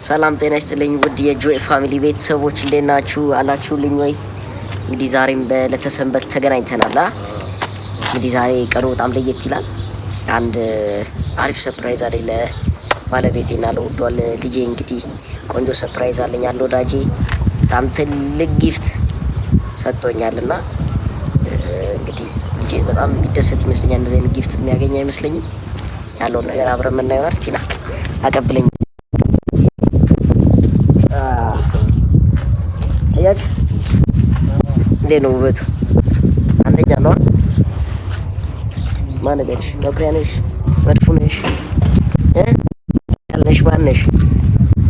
ሰላም ጤና ይስጥልኝ ውድ የጆይ ፋሚሊ ቤተሰቦች እንዴት ናችሁ አላችሁልኝ ወይ? እንግዲህ ዛሬም ለተሰንበት ተገናኝተናል። እንግዲህ ዛሬ ቀኑ በጣም ለየት ይላል። አንድ አሪፍ ሰርፕራይዝ አለኝ ለባለቤቴና ለውዷል ልጄ። እንግዲህ ቆንጆ ሰርፕራይዝ አለኝ አለ ወዳጄ። በጣም ትልቅ ጊፍት ሰጥቶኛልና እንግዲህ ልጄ በጣም የሚደሰት ይመስለኛል። እንደዚህ አይነት ጊፍት የሚያገኝ አይመስለኝም። ያለውን ነገር አብረን የምናየው ነው። እስቲ ና አቀብለኝ። አያችሁ እንዴት ነው ውበቱ? አንደኛ ነው። ማነገሽ መኩሪያ ነሽ፣ መድፉ ነሽ፣ ያለሽ ባነሽ።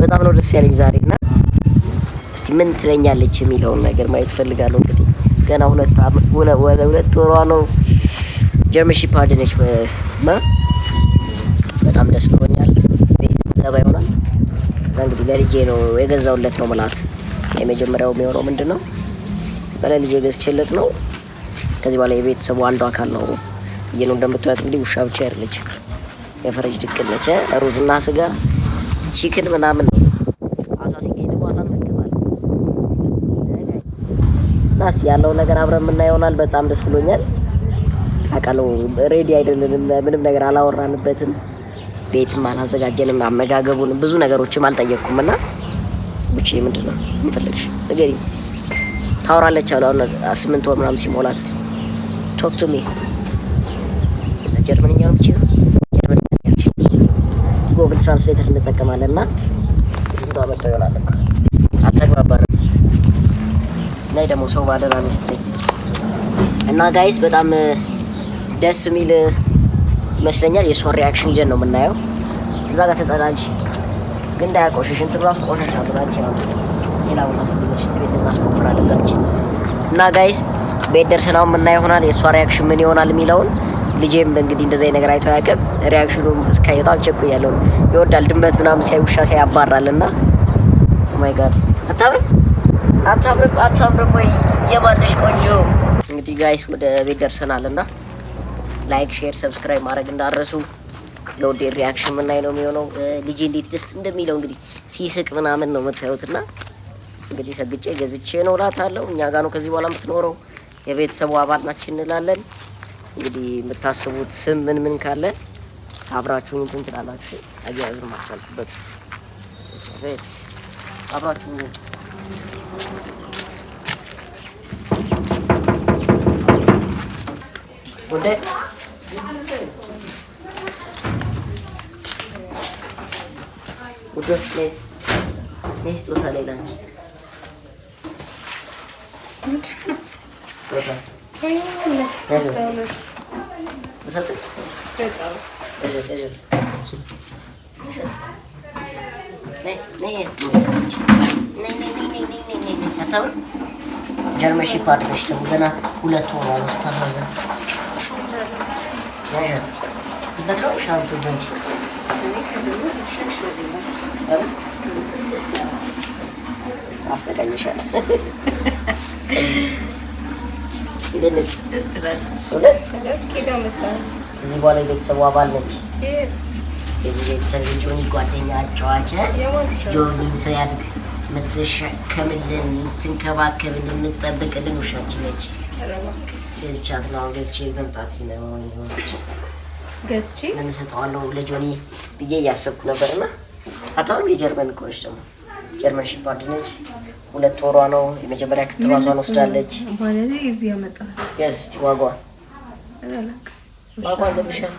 በጣም ነው ደስ ያለኝ ዛሬ እና እስቲ ምን ትለኛለች የሚለውን ነገር ማየት ፈልጋለሁ። እንግዲህ ገና ሁለት ወሯ ነው። ጀርመን ሺፓርድ ነች እና በጣም ደስ ብሎኛል። ቤት ገባ ይሆናል እንግዲህ ለልጄ ነው የገዛውለት ነው ማለት የመጀመሪያው የሚሆነው ምንድነው ለልጄ ገዝቼለት ነው። ከዚህ በኋላ የቤተሰቡ አንዱ አካል ነው። ይሄን እንደምትወያት እንግዲህ ውሻ ብቻ አይደለች፣ የፈረጅ ድቅል ነች። ሩዝና ስጋ ቺክን ምናምን ነው። አሳ ሲገኝ ደግሞ አሳን መግባል ናስቲ ያለው ነገር አብረን የምናየው ይሆናል። በጣም ደስ ብሎኛል። አቃለው ሬዲ አይደለንም፣ ምንም ነገር አላወራንበትም፣ ቤትም አላዘጋጀንም፣ አመጋገቡን ብዙ ነገሮችም አልጠየቅኩምና ብቻ ምንድነው የምፈልግሽ ንገሪ። ታወራለች አሉ አሁን 8 ወር ምናምን ሲሞላት ቶክ ቱ ሚ ጀርመንኛው ብቻ ጉግል ትራንስሌተር እንጠቀማለንና እንደው አመጣው ይሆናል አልተግባባንም። ናይ ደግሞ ሰው ባደራ ነው ስትይ እና ጋይስ በጣም ደስ የሚል ይመስለኛል። የሷ ሪአክሽን ይዘን ነው የምናየው። እዛ ጋር ተጠናጅ ግን እንዳያቆሽሽ እንትን ራሱ ቆሻሻ አብራች ነው ሌላ ቦታ ሽንት ቤት እናስቆፍራለን ጋችን እና ጋይስ ቤት ደርሰን አሁን የምናየው ይሆናል። የሷ ሪአክሽን ምን ይሆናል የሚለውን ልጄም እንግዲህ እንደዚህ ነገር አይቶ ያቀብ ሪአክሽኑም እስካይ በጣም ቸኩያለሁ። ይወዳል ድንበት ምናምን ሲያይ ውሻ ሲያይ ያባራልና ኦ ማይ ጋድ አታምርም ወይ የማንሽ ቆንጆ። እንግዲህ ጋይስ ወደ ቤት ደርሰናልና ላይክ ሼር ሰብስክራይብ ማድረግ እንዳረሱ። ለወዴ ሪአክሽን ምን ላይ ነው የሚሆነው? ልጄ እንዴት ደስ እንደሚለው እንግዲህ ሲስቅ ምናምን ነው የምታዩትና እንግዲህ ሰግጬ ገዝቼ ነው እላታለሁ። እኛ ጋር ነው ከዚህ በኋላ የምትኖረው፣ የቤተሰቡ አባል ናችን እንላለን። እንግዲህ የምታስቡት ስም ምን ካለ አብራችሁን እንትን ትላላችሁ። አያይዙ ማቻልኩበት ቤት አብራችሁ ወደ ኔስ ቶታ ላይ ላንቺ ቶታ ጀርመን ሺፓርድ ነች ደግሞ ገና 2 ወሯ ነው። ስታሳዝን በጥራው ሻንቱ ጀንቺ አሰቃየሻል። እንደነዚህ ደስ ትላለች። እዚህ በኋላ የቤተሰቡ አባል ነች። የዚህ ቤተሰብ ጆኒ ጓደኛ አጫዋች ጆኒን ሲያድግ የምትሸከምልን የምትንከባከብልን የምትጠብቅልን ውሻችን ነች። ገዝቻት ነው ገዝቼ መምጣት ገዝቼ ምን ሰጠዋለሁ ለጆኒ ብዬ እያሰብኩ ነበርና አታውም። የጀርመን እኮ ነች ደግሞ ጀርመን ሺፓርድ ነች። 2 ወሯ ነው። የመጀመሪያ ክትባቷን ወስዳለች ማለት እዚህ ያመጣ እስቲ ዋጋዋ ገብሻል።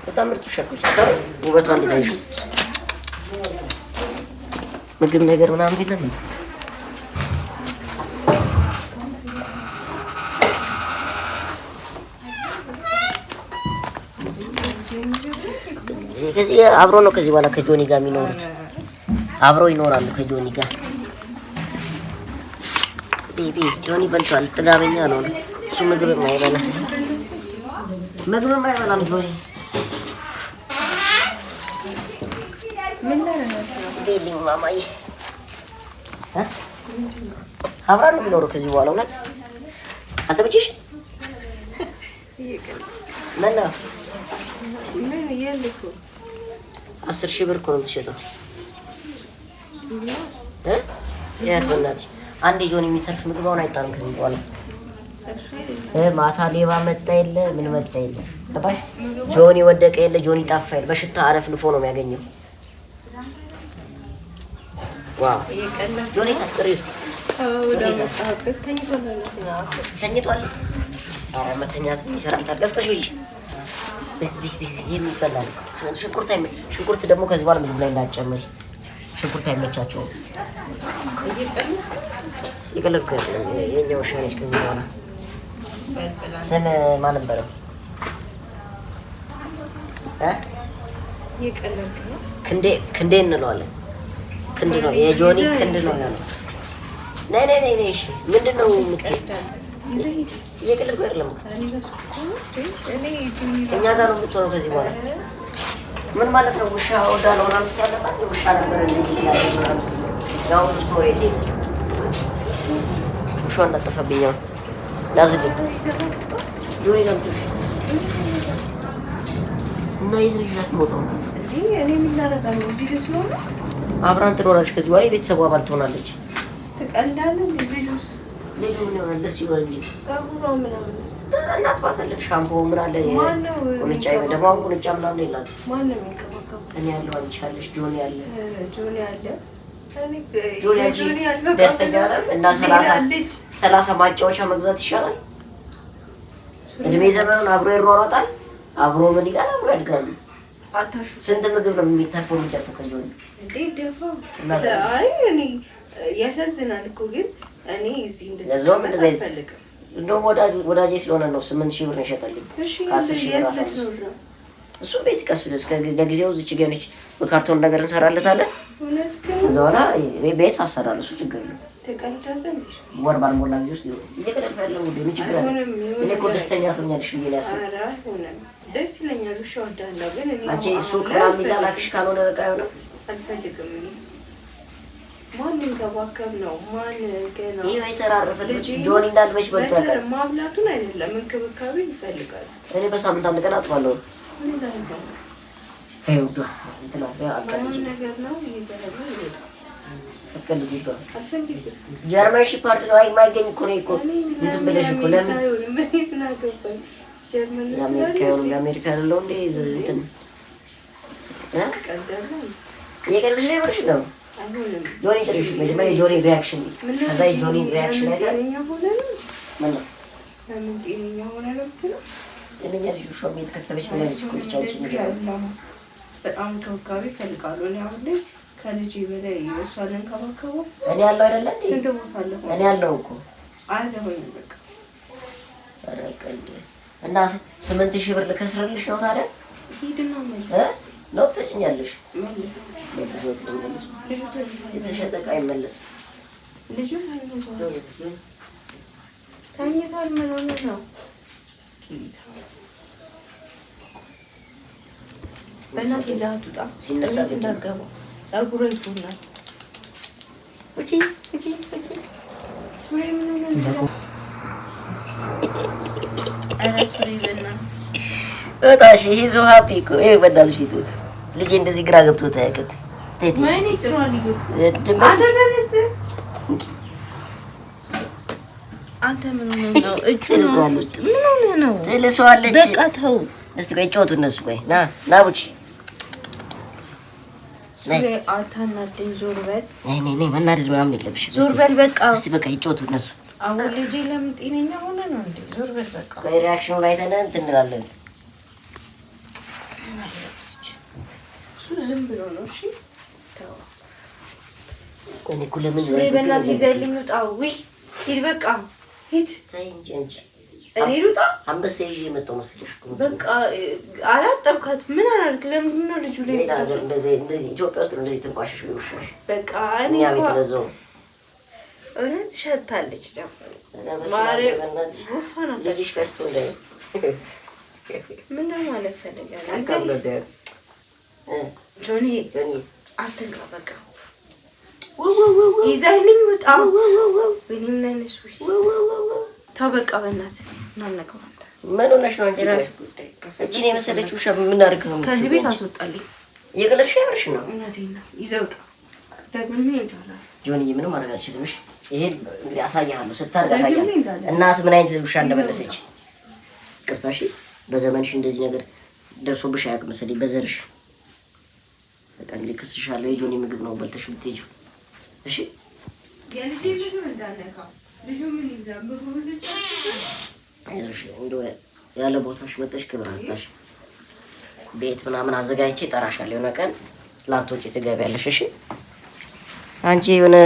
በጣም ምርጥ ውሻ ነች። አታውም ውበቷ እንዴት አይሹ ምግብ ነገር ምናምን የለም። ከዚህ አብሮ ነው ከዚህ በኋላ ከጆኒ ጋር የሚኖሩት አብሮ ይኖራሉ ከጆኒ ጋር። ቤቢ ጆኒ በልቷል፣ ጥጋበኛ ነው እሱ። ምግብ የማይበላም ጆኒ ምን ቤሊኝ ማማዬ አብራ ነው የሚኖረው ከዚህ በኋላ እውነት አልተመቸሽ? ምን ነው 10,000 ብር እኮ ነው የምትሸጠው። ያት በእናትሽ አንዴ ጆኒ የሚተርፍ ምግብ አሁን አይጣልም ከዚህ በኋላ። ማታ ሌባ መጣ የለ ምን መጣ የለ ገባሽ? ጆኒ ወደቀ የለ ጆኒ ጠፋ የለ በሽታ አለፍልፎ ነው የሚያገኘው። ዋው ጆኒ ታጥሪ ውስጥ ተኝቷል። ኧረ መተኛት ይሰራል። ታልቀስቀሽ እንጂ የሚበላል ሽንኩርት ደግሞ ከዚህ በኋላ ምግብ ላይ እንዳትጨምሪ። ሽንኩርት አይመቻቸውም። የቀለድኩ የእኛ ውሻ ነች። ከዚህ በኋላ ስም ማን ነበረ? ክንዴ እንለዋለን። ክንድ ነው የጆኒ ክንድ ነው ያለው። ነይ ነይ ነይ። እሺ ምንድን ነው የምትይው? እየቀለድኩ አይደለም። እኛ ጋር ነው የምትሆነው ከዚህ በኋላ። ምን ማለት ነው? ውሻ ወዳለው ምናምን ስትይ ያለባት ውሻ ነበር ልጅ ይላል ምናምን ስትይ ያው ስቶሪ ቴ ውሻው እንዳጠፋብኝ ያዝልኝ ጆኒ ነው ትሽ እና የዝርጅት ሞቶ እኔ ምን ላደርጋለሁ? እዚህ ልጅ ነው አብራን ትኖራለች። ከዚህ በኋላ የቤተሰቡ አባል ትሆናለች። ትቀልዳለህ እንዴ? ልጁ ምን ይሆናል? ደስ ይላል እንጂ ጸጉሯ ምናምንስ እናጥፋታለን። ሻምፖ ምን አለ? ቁንጫ ደግሞ አሁን ቁንጫ ምናምን የለም። ማን ነው የሚንከባከበው? እኔ ያለው አንቺ አለሽ፣ ጆኒ አለ። ጆኒ አለ። ጆኒ ደስተኛ ነን እና 30 ማጫወቻ መግዛት ይሻላል። እድሜ ዘመኑን አብሮ ይሯሯጣል። አብሮ ምን ይላል? አብሮ ያድጋሉ። ስንት ምግብ ነው የሚተርፈው የሚደፋው ከጆኒ እንዴ? ደፋው አይ እኔ ያሳዝናል እኮ ግን እኔ እዚህ እንደዚህ አልፈልግም። እንደውም ወዳጄ ስለሆነ ነው 8,000 ብር ነው የሸጠልኝ። ከ10,000 ብር እሱ ቤት ቀስ ብለሽ ለጊዜው እዚች ገነች በካርቶን ነገር እንሰራለታለን። ከዛ በኋላ ቤት አሰራለሁ። እሱ ችግር የለም። ተቀልዳለሽ ወር ባልሞላ ጊዜ ውስጥ እየቀለድኩ ያለው ጉዳይ ምን ችግር አለ? እኔ እኮ ደስተኛ ትሆኛለሽ ብዬ ነው ያሰብኩት። ደስ ይለኛል። ውሻ ወዳለሁ ግን እኔ አንቺ ሱቅ ምናምን የሚላላክሽ ካልሆነ በቃ አይሆንም። አልፈልግም እኔ ማን እንከባከብ ነው? ማን ገና ይሄ የተራረፈ ጆኒ እንዳልበሽ በልቷል። ማብላቱን አይደለም እንክብካቤ ይፈልጋል። እኔ በሳምንት አንድ ቀን አጥባለሁ። እንደዛ ነው ታዩዱ እንትና አቃቂ ነገር ነው ይዘረብ ይወጣ አትፈልጊ ይባል አልፈልግም። ጀርመን ሺፓርድ ነው የማይገኝ እኮ ነው እኮ እንትን ብለሽ እኮ ለምን ጀርመን የአሜሪካ ያለው እንደ እንትን የቀልሽ ላይ ብርሽ ነው ጆኒ ትሪሽ መጀመሪያ ጆኒ ሪአክሽን ከዛ ጆኒ ሪአክሽን አይተን ምን ነው ለምን ጤነኛ ሆነ ነው ብትለው ጤነኛ ልጅ ውሻው የተከተበች ምን ያለች እኮ ልጅ አንቺ በጣም እንክብካቤ ይፈልጋሉ። እኔ አሁን ላይ ከልጅ በላይ እሷን እንከባከበው እኔ ያለው አይደለ እንዴ? ስንት ቦታ አለ እኔ ያለው እኮ አይደለም በቃ አረቀንደ እና 8,000 ብር ልከስርልሽ ነው ታዲያ? ሂድና መልስ ነው ትሰጭኛለሽ? መልስ መልስ ወጥቶልሽ የተሸጠ ዕቃ አይመለስም። ልጁ ተኝቷል። ምን ሆነ ነው? በእናትህ ይዘሀት ውጣ። ሲነሳ እንዳትገባ ፀጉሯ ይሆናል። ውጪ ውጪ ውጪ ሱሪ ምን ሆነ? ኧረ ሱሪ በእናትህ እታሽ ሂዞ ሃፒ እኮ ይሄ በእናትሽ ፊቱ ልጄ እንደዚህ ግራ ገብቶት አያውቅም። ተይ ተይ ወይኔ ጭኗል ይጎት አንተ ተነስ። አንተ ምን ሆነ ነው? እጁ ነው ውስጥ ምን ሆነ ነው? ትልሰዋለች። በቃ ተው እስቲ ቆይ ጮቱ እነሱ ቆይ ና ቡቺ ሱሪ አታናደኝ። ዞር በል። ነይ መናደድ ምናምን የለብሽም። ዞር በል በቃ። እስቲ በቃ ይጮቱ እነሱ። አሁን ልጄ ለምን ጤነኛ ሆነ ነው እንዴ? ዞር በል በቃ። ቆይ ሪአክሽኑ ላይ እንትን እንላለን። እሱ ዝም ብሎ ነው። እሺ ተው። እኔ እኮ ለምን ሱሪ በእናትህ ይዘህልኝ ውጣ። ውይ ሂድ በቃ ሂድ። ተይ እንጂ አንቺ እኔ ልውጣ? አንበሳ ይዤ የመጣው መስለሽ እኮ በቃ አላጠብካት። ምን አላልክ? ለምንድን ነው ልጁ ላይ እንደዚህ ኢትዮጵያ ውስጥ እንደዚህ ትንቋሽሽ ቢውሻሽ በቃ እኔ እኛ ቤት ለዘው እውነት ሸታለች ደግሞ ጉፋን ልጅሽ ፈስቶ እንደ ምን ማለት ፈልጋለህ? ጆኒ አትንካ በቃ ይዘህልኝ ውጣ። ወይኔ ምን አይነት ተው በቃ በእናትህ እናነቀው። ምን ሆነሽ ነው እንጂ እቺን የመሰለች ውሻ ምን አድርግ ነው? ከዚህ ቤት አስወጣልኝ። የገለልሽ ያርሽ ነው። እውነቴን ነው። ይዘውጣ ደግሞ ይንታላ ጆኒ ምንም ማድረግ አልችልም። እሺ ይሄ እንግዲህ አሳያለሁ። ስታርግ አሳያለሁ። እናት ምን አይነት ውሻ እንደመለሰች። ቅርታሽ በዘመንሽ እንደዚህ ነገር ደርሶብሽ አያውቅም መሰለኝ በዘርሽ። በቃ እንግዲህ ክስሻለሁ። የጆኒ ምግብ ነው በልተሽ ብትሄጂው። እሺ የልጄ ምግብ እንዳነካ ልጁ ምን ይላል? ምግብ ልጅ አይዞሽ እንደው ያለ ቦታሽ መጥተሽ ክብር አጣሽ። ቤት ምናምን አዘጋጅቼ እጠራሻለሁ። የሆነ ቀን ላትወጪ ትገቢያለሽ። እሺ አንቺ የሆነ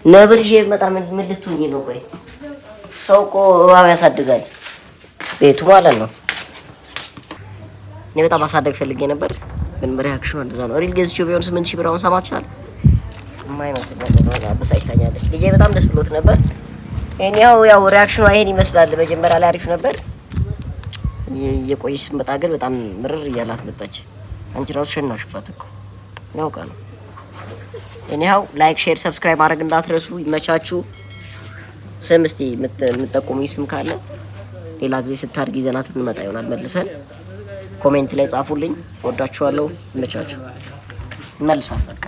ነብር ይዤ ብመጣ ምን ልትሆኚ ነው? ቆይ ሰው እኮ እባብ ያሳድጋል ቤቱ ማለት ነው። እኔ በጣም ማሳደግ ፈልጌ ነበር፣ ግን ሪአክሽኑ እንደዛ ነው። ሪል ገዝቼው ቢሆን 8000 ብር አሁን ሰማችኋል። የማይመስል ነገር ነው። አበሳጭታኛለች። ልጄ በጣም ደስ ብሎት ነበር። ያው ሪአክሽኑ ይሄን ይመስላል። መጀመሪያ ላይ አሪፍ ነበር። የቆየች ስትመጣ ግን በጣም ምርር እያላት መጣች። አንቺ ራሱ ሸናሽባት እኮ ያውቃ ነው። እኔው ላይክ፣ ሼር፣ ሰብስክራይብ ማድረግ እንዳትረሱ። ይመቻችሁ። ስም እስቲ የምትጠቁሙኝ ስም ካለ ሌላ ጊዜ ስታድግ ይዘናት ብንመጣ ይሆናል መልሰን። ኮሜንት ላይ ጻፉልኝ። ወዳችኋለሁ። ይመቻችሁ። መልሳት በቃ